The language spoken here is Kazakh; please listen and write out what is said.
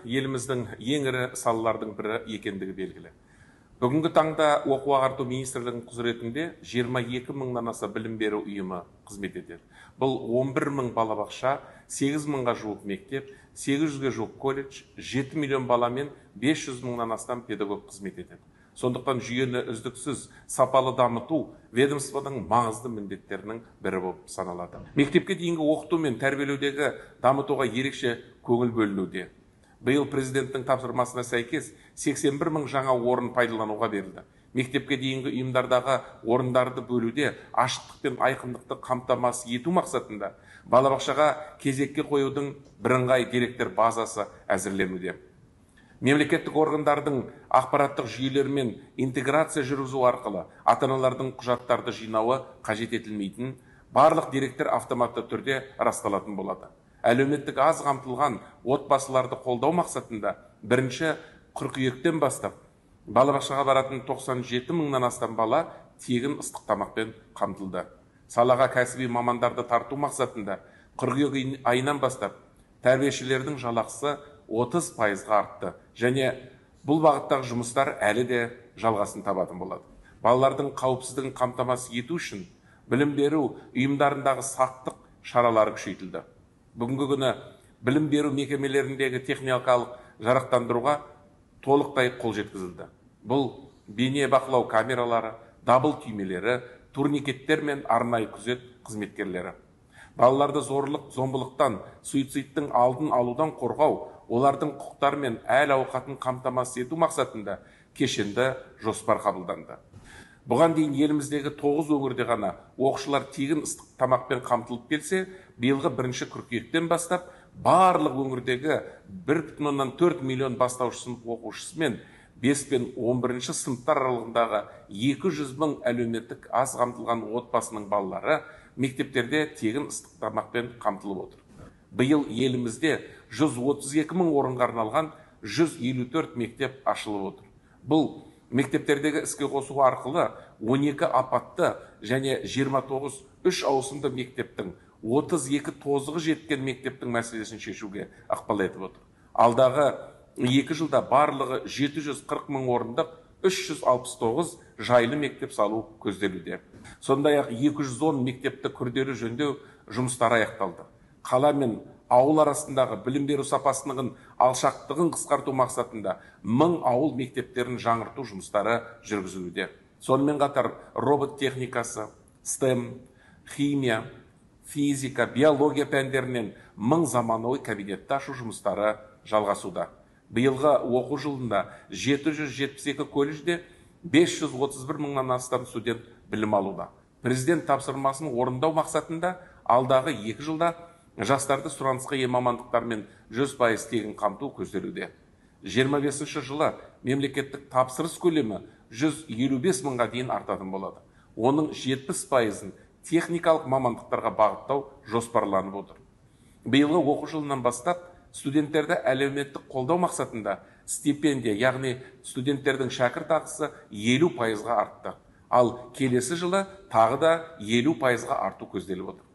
еліміздің ең ірі салалардың бірі екендігі белгілі. Бүгінгі таңда оқу ағарту министрлігінің құзыретінде 22 мыңнан аса білім беру ұйымы қызмет етеді. Бұл 11 мың балабақша, 8 мыңға жуық мектеп, 800-ге жуық колледж, 7 миллион бала мен 500 мыңнан астам педагог қызмет етеді. Сондықтан жүйені үздіксіз сапалы дамыту ведомствоның маңызды міндеттерінің бірі болып саналады. Мектепке дейінгі оқыту мен тәрбиелеудегі дамытуға ерекше көңіл бөлінуде. Биыл президенттің тапсырмасына сәйкес 81 мың жаңа орын пайдалануға берілді. Мектепке дейінгі ұйымдардағы орындарды бөлуде ашықтық пен айқындықты қамтамасыз ету мақсатында балабақшаға кезекке қоюдың бірыңғай деректер базасы әзірленуде. Мемлекеттік органдардың ақпараттық жүйелермен интеграция жүргізу арқылы ата-аналардың құжаттарды жинауы қажет етілмейтін, барлық деректер автоматты түрде расталатын болады. Әлеуметтік аз қамтылған отбасыларды қолдау мақсатында 1 қыркүйектен бастап балабақшаға баратын 97 мыңнан астам бала тегін ыстық тамақпен қамтылды. Салаға кәсіби мамандарды тарту мақсатында қыркүйек айынан бастап тәрбиешілердің жалақысы 30%-ға артты. Және бұл бағыттағы жұмыстар әлі де жалғасын табатын болады. Балалардың қауіпсіздігін қамтамасыз ету үшін білім беру ұйымдарындағы сақтық шаралары күшейтілді. Бүгінгі күні білім беру мекемелеріндегі техникалық жарақтандыруға толықтай қол жеткізілді. Бұл бейне бақылау камералары, дабыл түймелері, турникеттер мен арнайы күзет қызметкерлері. Балаларды зорлық, зомбылықтан, суицидтің алдын алудан қорғау, олардың құқықтары мен әл-ауқатын қамтамасыз ету мақсатында кешенді жоспар қабылданды. Бұған дейін еліміздегі 9 өңірде ғана оқушылар тегін ыстық тамақпен қамтылып келсе, биылғы 1 қыркүйектен бастап барлық өңірдегі 1,4 миллион бастауыш сынып оқушысы мен 5 пен 11 сыныптар аралығындағы 200 мың әлеуметтік аз қамтылған отбасының балалары мектептерде тегін ыстық тамақпен қамтылып отыр. Биыл елімізде 132 мың орынға арналған 154 мектеп ашылып отыр. Бұл мектептердегі іске қосу арқылы 12 апатты және 29 3 ауысымды мектептің 32 тозығы жеткен мектептің мәселесін шешуге ықпал етіп отыр. Алдағы 2 жылда барлығы 740 мың орындық 369 жайлы мектеп салу көзделуде. Сондай-ақ 210 мектепті күрделі жөндеу жұмыстары аяқталды. Қала мен ауыл арасындағы білім беру сапасының алшақтығын қысқарту мақсатында 1000 ауыл мектептерін жаңғырту жұмыстары жүргізілуде. Сонымен қатар робот техникасы, STEM, химия, физика, биология пәндерінен 1000 заманауи кабинетті ашу жұмыстары жалғасуда. Биылғы оқу жылында 772 колледжде 531 мыңнан астам студент білім алуда. Президент тапсырмасын орындау мақсатында алдағы 2 жылда жастарды сұранысқа ие мамандықтармен 100% тегін қамту көзделуде. 25 жылы мемлекеттік тапсырыс көлемі 155 мыңға дейін артатын болады. Оның 70%-ын техникалық мамандықтарға бағыттау жоспарланып отыр. Биылғы оқу жылынан бастап студенттерді әлеуметтік қолдау мақсатында стипендия, яғни студенттердің шәкіртақысы 50%-ға артты. Ал келесі жылы тағы да 50%-ға арту көзделіп отыр.